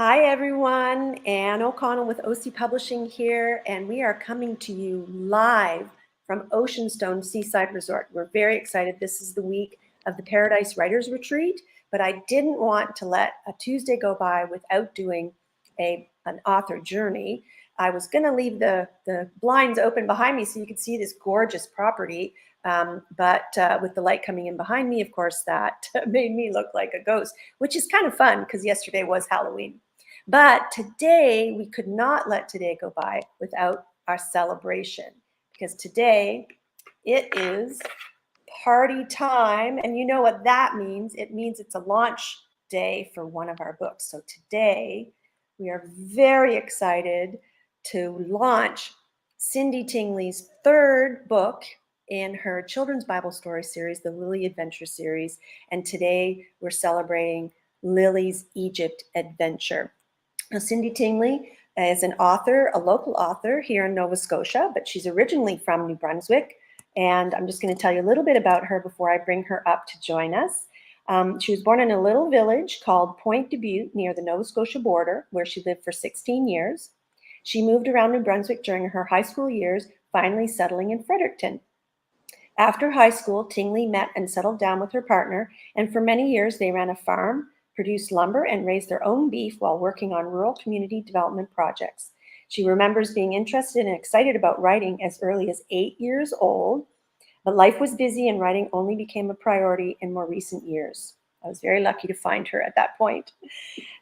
Hi everyone, Anne O'Connell with OC Publishing here, and we are coming to you live from Oceanstone Seaside Resort. We're very excited. This is the week of the Paradise Writers Retreat, but I didn't want to let a Tuesday go by without doing an author journey. I was going to leave the blinds open behind me so you could see this gorgeous property, but with the light coming in behind me, of course, that made me look like a ghost, which is kind of fun because yesterday was Halloween. But today, we could not let today go by without our celebration, because today it is party time. And you know what that means? It means it's a launch day for one of our books. So today, we are very excited to launch Cindy Tingley's third book in her children's Bible story series, the Lily Adventure series. And today, we're celebrating Lily's Egypt Adventure. Now, Cindy Tingley is an author, a local author here in Nova Scotia, but she's originally from New Brunswick. And I'm just going to tell you a little bit about her before I bring her up to join us. She was born in a little village called Point de Butte near the Nova Scotia border, where she lived for 16 years. She moved around New Brunswick during her high school years, finally settling in Fredericton. After high school, Tingley met and settled down with her partner, and for many years they ran a farm, produced lumber, and raised their own beef while working on rural community development projects. She remembers being interested and excited about writing as early as 8 years old, but life was busy and writing only became a priority in more recent years. I was very lucky to find her at that point.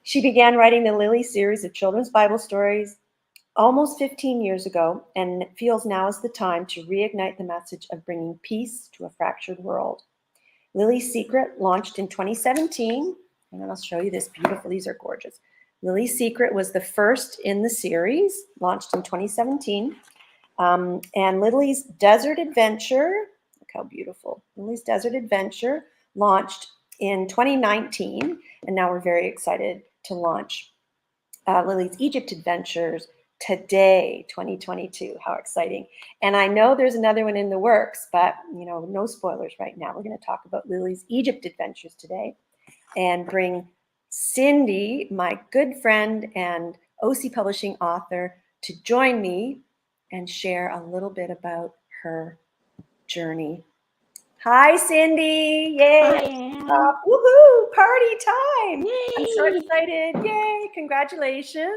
She began writing the Lily series of children's Bible stories almost 15 years ago, and it feels now is the time to reignite the message of bringing peace to a fractured world. Lily's Secret launched in 2017, and I'll show you this beautiful, these are gorgeous. Lily's Secret was the first in the series, launched in 2017. And Lily's Desert Adventure, look how beautiful. Lily's Desert Adventure launched in 2019, and now we're very excited to launch Lily's Egypt Adventures today, 2022. How exciting. And I know there's another one in the works, but no spoilers right now. We're going to talk about Lily's Egypt Adventures today and bring Cindy, my good friend and OC Publishing author, to join me and share a little bit about her journey. Hi, Cindy. Yay. Hi, Anne. Woohoo, party time. Yay. I'm so excited. Yay, congratulations.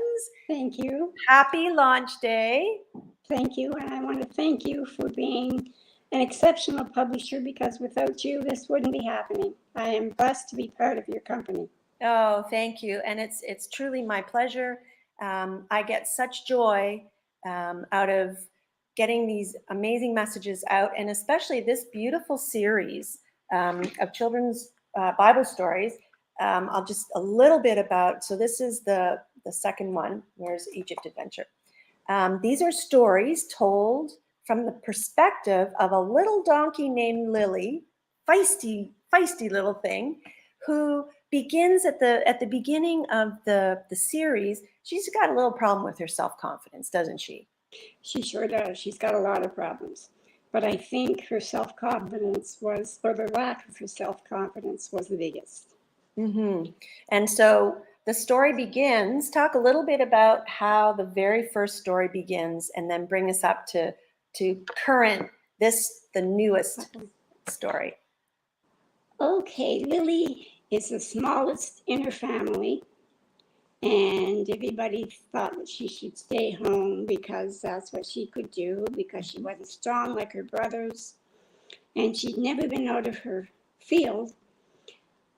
Thank you. Happy launch day. Thank you. And I want to thank you for being an exceptional publisher, because without you, this wouldn't be happening. I am blessed to be part of your company. Oh, thank you. And it's truly my pleasure. I get such joy out of getting these amazing messages out, and especially this beautiful series of children's Bible stories. I'll just a little bit about, so this is the second one, Where's Egypt Adventure. These are stories told from the perspective of a little donkey named Lily, feisty little thing, who begins at the beginning of the series. She's got a little problem with her self-confidence, doesn't she? She sure does. She's got a lot of problems. But I think her self-confidence was, or the lack of her self-confidence was the biggest. Mm-hmm. And so the story begins. Talk a little bit about how the very first story begins, and then bring us up to current, the newest story. Okay, Lily is the smallest in her family, and everybody thought that she should stay home because that's what she could do, because she wasn't strong like her brothers, and she'd never been out of her field.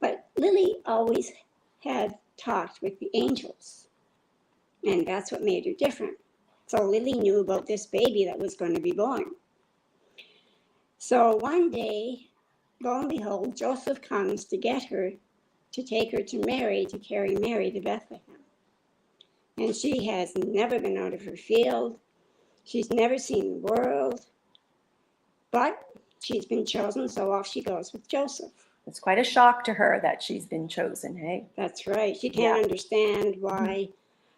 But Lily always had talked with the angels, and that's what made her different. So Lily knew about this baby that was going to be born. So one day, lo and behold, Joseph comes to get her, to take her to Mary, to carry Mary to Bethlehem. And she has never been out of her field. She's never seen the world, but she's been chosen, so off she goes with Joseph. It's quite a shock to her that she's been chosen, hey? That's right. She can't understand why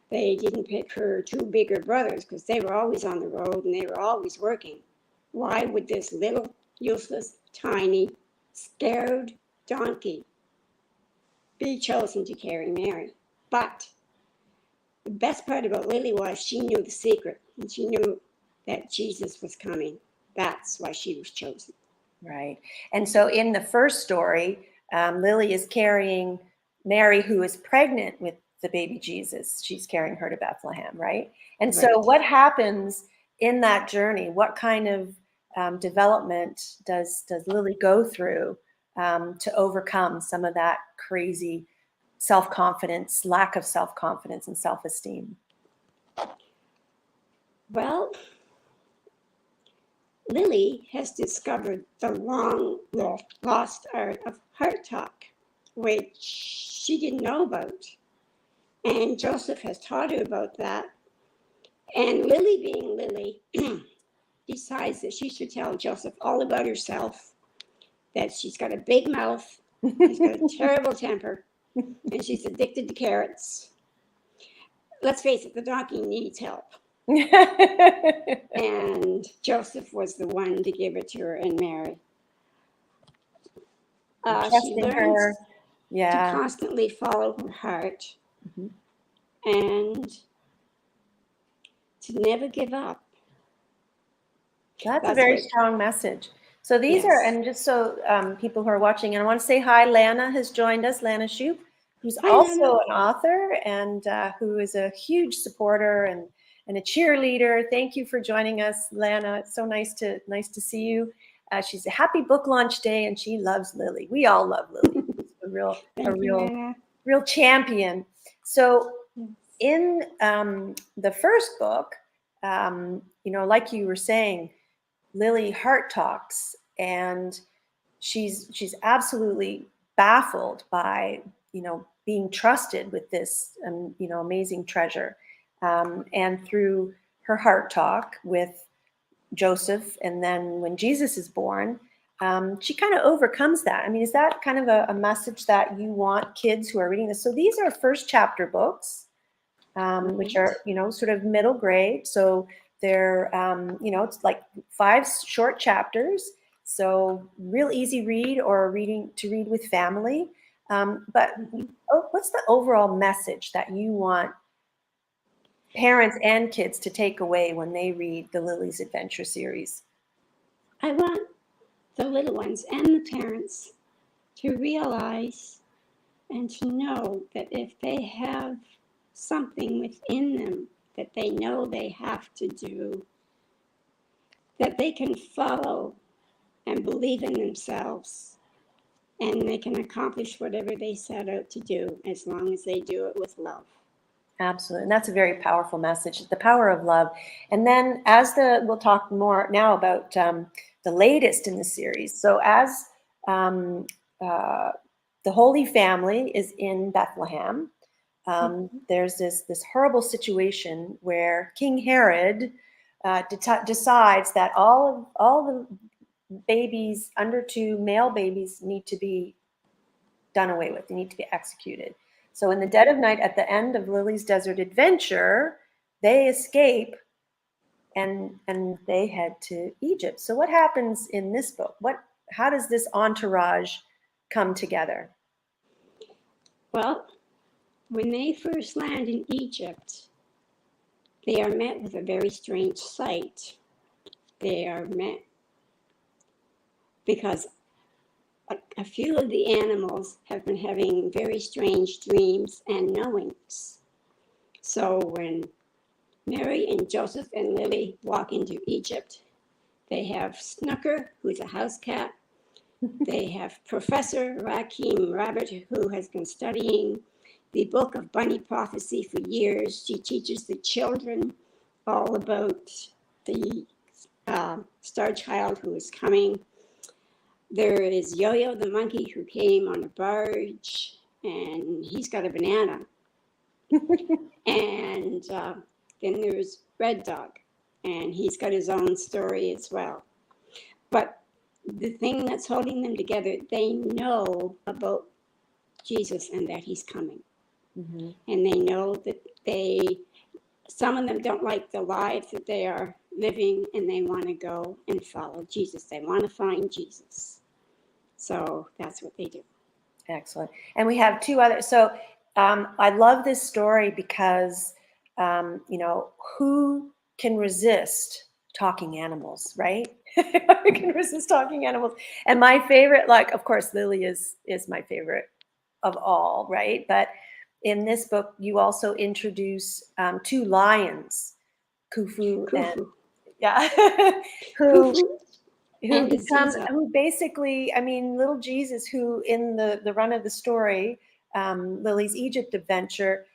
they didn't pick her two bigger brothers, because they were always on the road and they were always working. Why would this little, useless, tiny, scared donkey be chosen to carry Mary? But the best part about Lily was she knew the secret, and she knew that Jesus was coming. That's why she was chosen. Right. And so in the first story, Lily is carrying Mary, who is pregnant with the baby Jesus. She's carrying her to Bethlehem, right? And so Right. what happens in that journey? What kind of development does Lily go through to overcome some of that crazy self-confidence, lack of self-confidence and self-esteem? Well, Lily has discovered the long lost art of heart talk, which she didn't know about. And Joseph has taught her about that. And Lily, being Lily, decides that she should tell Joseph all about herself, that she's got a big mouth, she's got a terrible temper, and she's addicted to carrots. Let's face it, the donkey needs help. And Joseph was the one to give it to her and Mary. She Trusting learns her. Yeah. to constantly follow her heart Mhm. and to never give up. That's a That's very what, strong message. So these are, yes. and just so people who are watching, and I want to say hi, Lana has joined us, Lana Shoup, who's Hi, also Lana. an author and who is a huge supporter and a cheerleader. Thank you for joining us, Lana. It's so nice to see you. She's a happy book launch day, and she loves Lily. We all love Lily. She's a real, Thank you, Lana. real champion. So Yes. in the first book, you know, like you were saying, Lily heart talks, and she's absolutely baffled by, you know, being trusted with this you know, amazing treasure, and through her heart talk with Joseph, and then when Jesus is born, she kind of overcomes that. I mean, is that kind of a message that you want kids who are reading this? So these are first chapter books, which are, you know, sort of middle grade. So they're, you know, it's like 5 short chapters. So real easy read or reading to read with family. But what's the overall message that you want parents and kids to take away when they read the Lily's Adventure series? I want the little ones and the parents to realize and to know that if they have something within them that they know they have to do, that they can follow and believe in themselves, and they can accomplish whatever they set out to do as long as they do it with love. Absolutely. And that's a very powerful message, the power of love. And then we'll talk more now about the latest in the series. So as the Holy Family is in Bethlehem, there's this horrible situation where King Herod decides that all the babies under 2, male babies, need to be done away with. They need to be executed. So in the dead of night, at the end of Lily's desert adventure, they escape and they head to Egypt. So what happens in this book? How does this entourage come together? Well, when they first land in Egypt, they are met with a very strange sight. They are met because a few of the animals have been having very strange dreams and knowings. So when Mary and Joseph and Lily walk into Egypt, they have Snooker, who's a house cat. They have Professor Rakim Rabbit, who has been studying the book of bunny prophecy for years. She teaches the children all about the star child who is coming. There is Yo-Yo the monkey, who came on a barge, and he's got a banana. And then there's Red Dog, and he's got his own story as well. But the thing that's holding them together, they know about Jesus and that he's coming. Mm-hmm. And they know that some of them don't like the life that they are living, and they want to go and follow Jesus. They want to find Jesus. So that's what they do. Excellent. And we have 2 other. So I love this story because you know, who can resist talking animals, right? Who can resist talking animals? And my favorite, like, of course, Lily is my favorite of all, right? But in this book, you also introduce two lions, Khufu and Khufu. yeah, who Khufu and become, Aziza. who basically, I mean, little Jesus, who in the run of the story, Lily's Egypt adventure,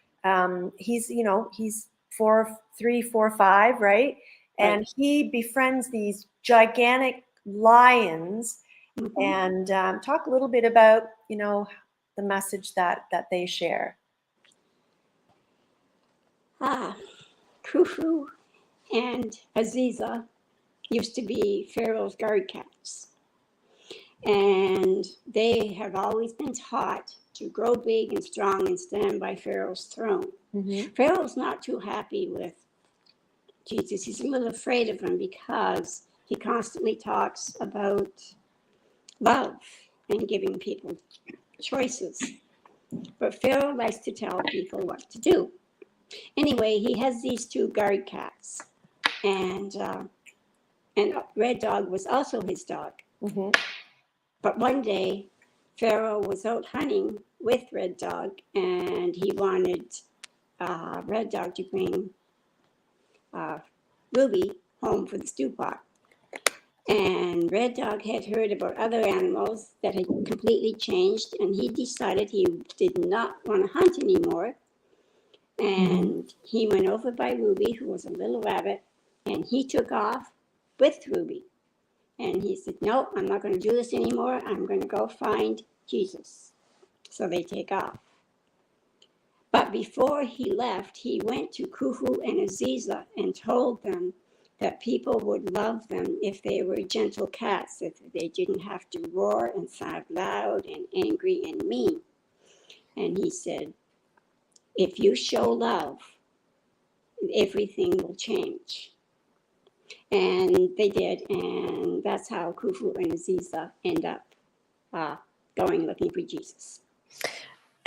he's, you know, he's 4, 3, 4, 5, right? Right. And he befriends these gigantic lions. Mhm. And talk a little bit about, you know, the message that they share. Ah, Khufu and Aziza used to be Pharaoh's guard cats. And they have always been taught to grow big and strong and stand by Pharaoh's throne. Mm-hmm. Pharaoh's not too happy with Jesus. He's a little afraid of him because he constantly talks about love and giving people choices. But Pharaoh likes to tell people what to do. Anyway, he has these two guard cats, and Red Dog was also his dog. Mm-hmm. But one day, Pharaoh was out hunting with Red Dog, and he wanted Red Dog to bring uh, Ruby home for the stew pot. And Red Dog had heard about other animals that had completely changed, and he decided he did not want to hunt anymore. And he went over by Ruby, who was a little rabbit, and he took off with Ruby. And he said, "No, I'm not going to do this anymore. I'm going to go find Jesus." So they take off. But before he left, he went to Khufu and Aziza and told them that people would love them if they were gentle cats, if they didn't have to roar and sound loud and angry and mean. And he said, if you show love, everything will change. And they did, and that's how Khufu and Aziza end up going looking for Jesus.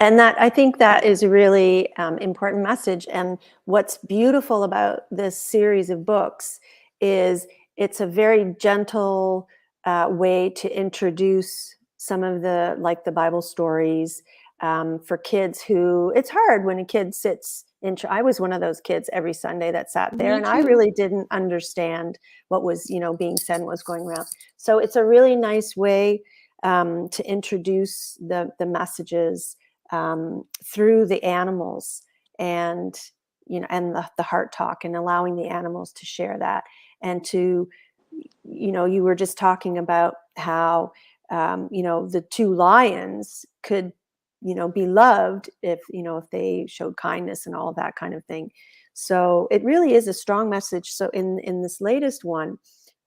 And that, I think that is a really important message. And what's beautiful about this series of books is it's a very gentle way to introduce some of the, like the Bible stories for kids who, it's hard when a kid sits in, I was one of those kids every Sunday that sat there, Me and I too. really didn't understand what was, you know, being said and what was going around. So it's a really nice way to introduce the messages through the animals, and you know, and the heart talk, and allowing the animals to share that, and to, you know, you were just talking about how you know, the two lions could, you know, be loved if, you know, if they showed kindness and all of that kind of thing. So it really is a strong message. So in this latest one,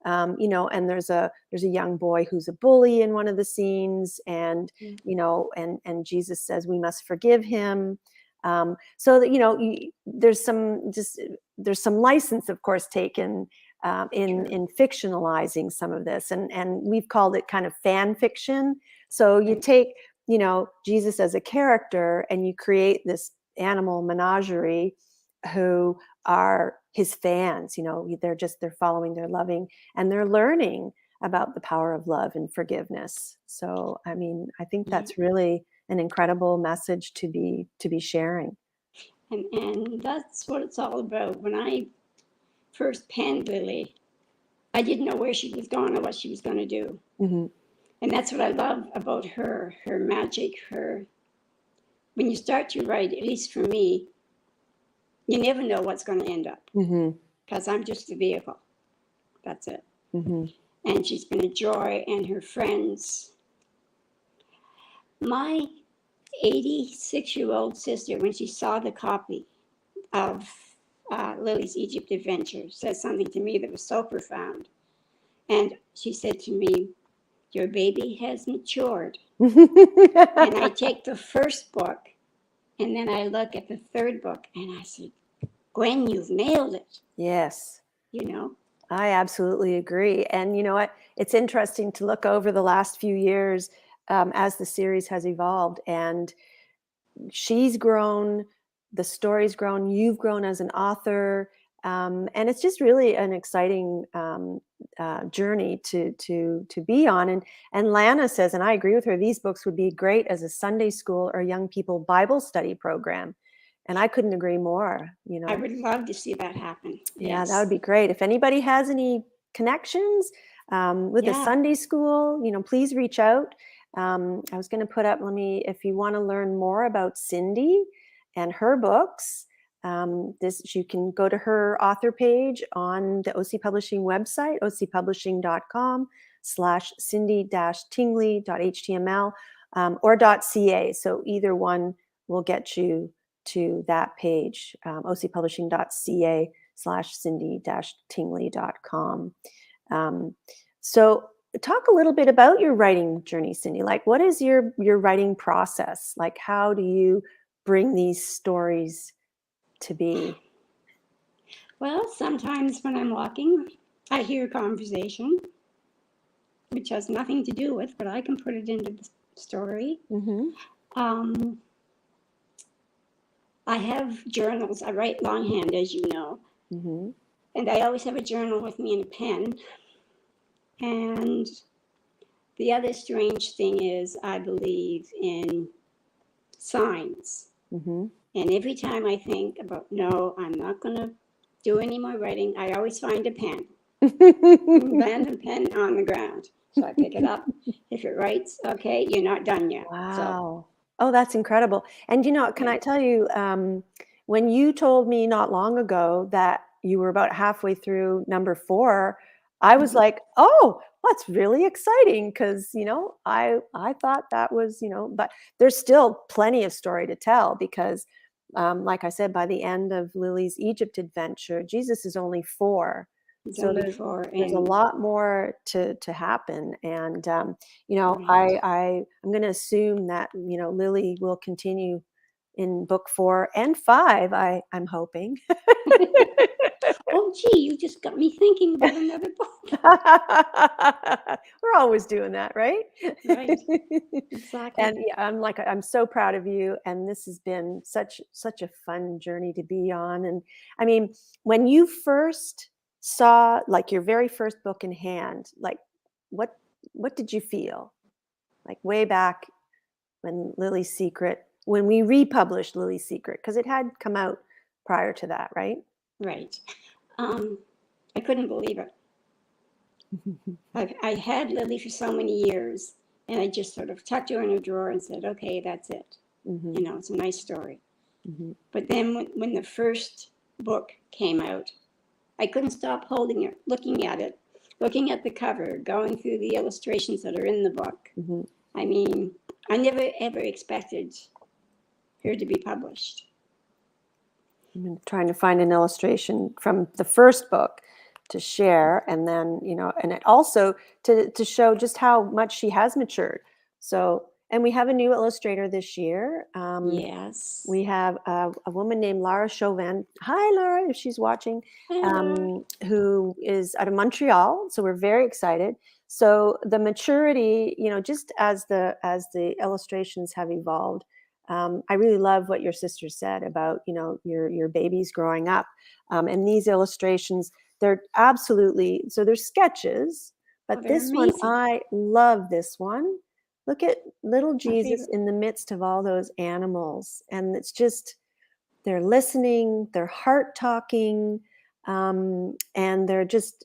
you know, and there's a young boy who's a bully in one of the scenes, and you know, and Jesus says we must forgive him. So that, you know, there's some license, of course, taken in fictionalizing some of this, and we've called it kind of fan fiction. So you take, you know, Jesus as a character, and you create this animal menagerie who are his fans. You know, they're following, they're loving, and they're learning about the power of love and forgiveness. So I mean, I think that's really an incredible message to be sharing. And that's what it's all about. When I first penned Lily, I didn't know where she was going or what she was going to do. Mm-hmm. And that's what I love about her magic, when you start to write, at least for me, you never know what's going to end up, because I'm just a vehicle. That's it. Mm-hmm. And she's been a joy, and her friends. My 86-year-old sister, when she saw the copy of Lily's Egypt Adventure, said something to me that was so profound. And she said to me, "Your baby has matured." And I take the first book, and then I look at the third book, and I said, "Gwen, you've nailed it." Yes. You know? I absolutely agree. And you know what? It's interesting to look over the last few years as the series has evolved, and she's grown. the story's grown, you've grown as an author, and it's just really an exciting journey to be on. And Lana says, and I agree with her, these books would be great as a Sunday school or young people Bible study program. And I couldn't agree more, you know. I would love to see that happen. Yeah, Yes. that would be great. If anybody has any connections with a Yeah. Sunday school, you know, please reach out. I was going to put up, if you want to learn more about Cindy and her books, you can go to her author page on the OC Publishing website, ocpublishing.com/Cindy-Tingley.html or .ca. So either one will get you to that page, ocpublishing.ca/Cindy-Tingley.com. So talk a little bit about your writing journey, Cindy. Like, what is your writing process? Like, how do you bring these stories to be? Well, sometimes when I'm walking, I hear a conversation, which has nothing to do with, but I can put it into the story. Mm-hmm. I have journals. I write longhand, as you know. Mm-hmm. And I always have a journal with me and a pen. And the other strange thing is I believe in signs. Mm-hmm. And every time I think about, no, I'm not going to do any more writing, I always find a pen. Land a pen on the ground. So I pick it up. If it writes, okay, you're not done yet. Wow. Oh, that's incredible. And can Yeah. I tell you, when you told me not long ago that you were about halfway through number 4, I was like, oh, that's really exciting because, I thought that was, but there's still plenty of story to tell because, like I said, by the end of Lily's Egypt adventure, Jesus is only 4. It's So only 4. there's a And lot more to happen. And, right. I'm going to assume that, Lily will continue in book 4 and 5, I'm hoping. Oh, gee, you just got me thinking about another book. We're always doing that, right? Right. Exactly. And yeah, I'm so proud of you. And this has been such a fun journey to be on. And I mean, when you first saw like your very first book in hand, like what did you feel? Like way back when we republished Lily's Secret, because it had come out prior to that, right? Right. I couldn't believe it. I had Lily for so many years, and I just sort of tucked her in a drawer and said, okay, that's it. Mm-hmm. It's a nice story. Mm-hmm. But then when the first book came out, I couldn't stop holding it, looking at the cover, going through the illustrations that are in the book. Mm-hmm. I mean, I never ever expected her to be published. I'm trying to find an illustration from the first book to share, and then and it also to show just how much she has matured. So, and we have a new illustrator this year. Yes. We have a woman named Lara Chauvin. Hi, Lara, if she's watching, Hello. who is out of Montreal. So we're very excited. So the maturity, just as the illustrations have evolved, I really love what your sister said about your babies growing up, and these illustrations. They're absolutely so. They're sketches, but They're this one, amazing. I love this one. Look at little My Jesus favorite. in the midst of all those animals. And it's just, they're listening, they're heart talking, and they're just,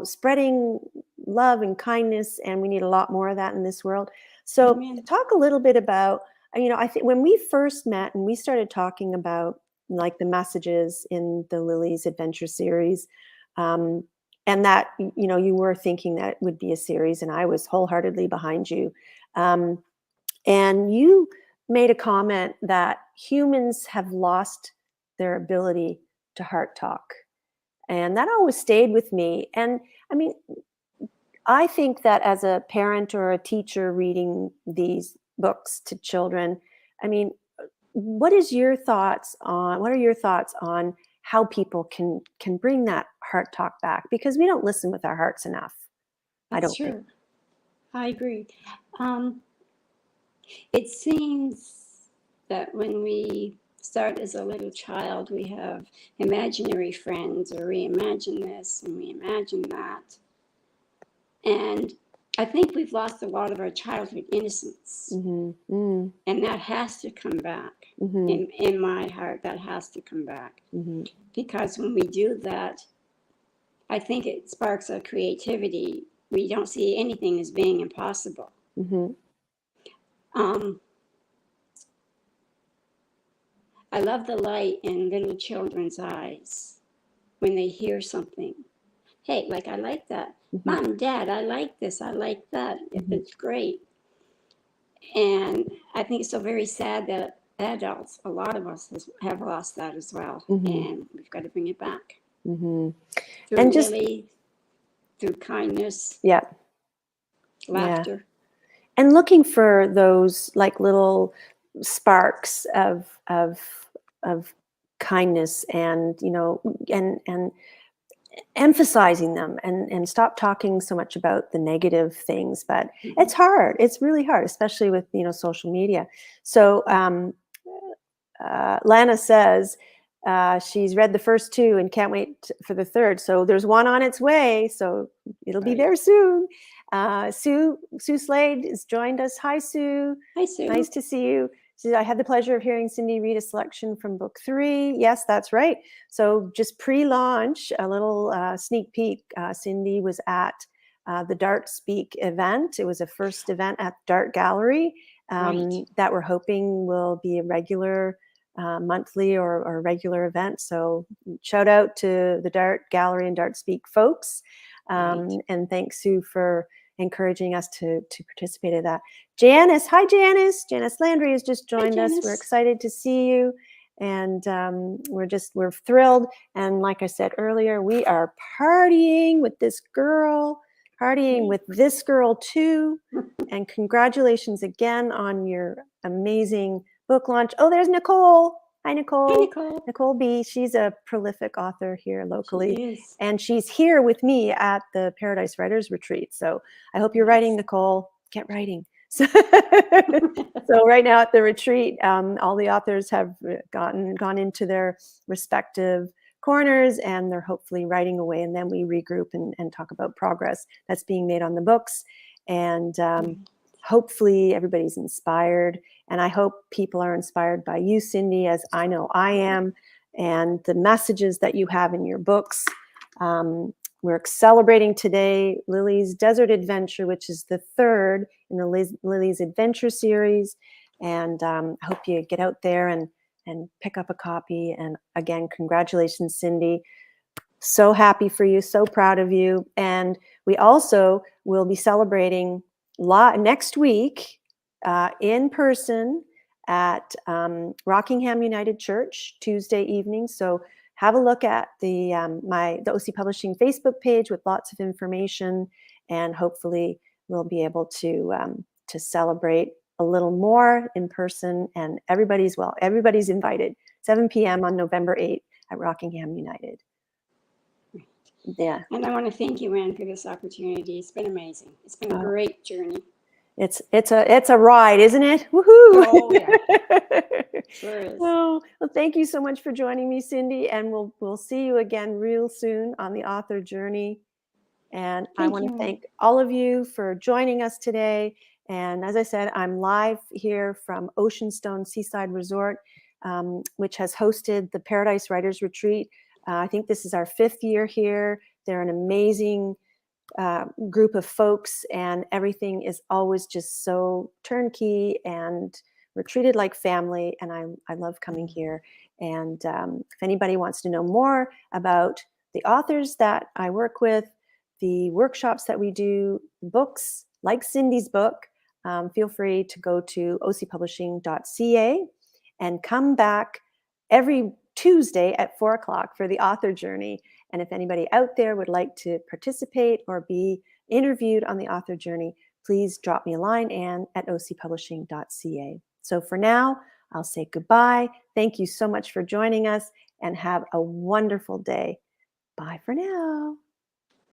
spreading love and kindness. And we need a lot more of that in this world. So, Amen. talk a little bit about, I think when we first met and we started talking about like the messages in the Lily's Adventure series, and that you were thinking that it would be a series, and I was wholeheartedly behind you, um, and you made a comment that humans have lost their ability to heart talk, and that always stayed with me. And I mean, I think that as a parent or a teacher reading these books to children, I mean, what are your thoughts on how people can bring that heart talk back? Because we don't listen with our hearts enough, I That's don't think. true. I agree. Um, it seems that when we start as a little child. We have imaginary friends, or we imagine this and we imagine that. And I think we've lost a lot of our childhood innocence. And that has to come back. In my heart, that has to come back. Because when we do that, I think it sparks our creativity. We don't see anything as being impossible. I love the light in little children's eyes when they hear something. Hey, like, I like that. Mom, Dad, I like this. I like that. It's great. And I think it's so very sad that adults, a lot of us have lost that as well. And we've got to bring it back. Through And just Lily, through kindness, laughter. And looking for those like little sparks of kindness, and and emphasizing them, and stop talking so much about the negative things. But it's hard. It's really hard, especially with social media. So Lana says she's read the first 2 and can't wait for the 3rd. So there's one on its way. So it'll be there soon. Sue Slade has joined us. Hi, Sue. Hi, Sue. Nice to see you. She said, I had the pleasure of hearing Cindy read a selection from book 3. Yes, that's right. So just pre-launch, a little sneak peek. Cindy was at the Dart Speak event. It was a first event at Dart Gallery that we're hoping will be a regular monthly or regular event. So shout out to the Dart Gallery and Dart Speak folks. And thanks, Sue, for encouraging us to participate in that. Janice, hi Janice. Janice Landry has just joined us. We're excited to see you. And we're thrilled. And like I said earlier, we are partying with this girl, partying with this girl too. And congratulations again on your amazing book launch. Oh, there's Nicole. Hi, Nicole. Hi, Nicole. Nicole B. She's a prolific author here locally. She is. And she's here with me at the Paradise Writers Retreat. So I hope you're writing, Nicole. Get writing. So right now at the retreat, all the authors have gone into their respective corners, and they're hopefully writing away. And then we regroup and talk about progress that's being made on the books. And hopefully everybody's inspired. And I hope people are inspired by you, Cindy, as I know I am, and the messages that you have in your books. We're celebrating today Lily's Desert Adventure, which is the 3rd in the Lily's Adventure series. And I hope you get out there and pick up a copy. And again, congratulations, Cindy. So happy for you, so proud of you. And we also will be celebrating next week in person at Rockingham United Church, Tuesday evening. So have a look at the OC Publishing Facebook page with lots of information, and hopefully we'll be able to celebrate a little more in person. And everybody's invited. 7 p.m. on November 8th at Rockingham United. Yeah. And I want to thank you, Anne, for this opportunity. It's been amazing. It's been a great journey. It's a ride, isn't it? Woohoo! Oh yeah. Sure is. Well, thank you so much for joining me, Cindy, and we'll see you again real soon on the author journey. And I want to thank all of you for joining us today. And as I said, I'm live here from Oceanstone Seaside Resort, which has hosted the Paradise Writers Retreat. I think this is our 5th year here. They're an amazing group of folks, and everything is always just so turnkey, and we're treated like family. And I love coming here. And if anybody wants to know more about the authors that I work with, the workshops that we do, books like Cindy's book, feel free to go to ocpublishing.ca and come back every Tuesday at 4 o'clock for the author journey. And if anybody out there would like to participate or be interviewed on the author journey, please drop me a line, Anne at ocpublishing.ca. So for now, I'll say goodbye. Thank you so much for joining us, and have a wonderful day. Bye for now.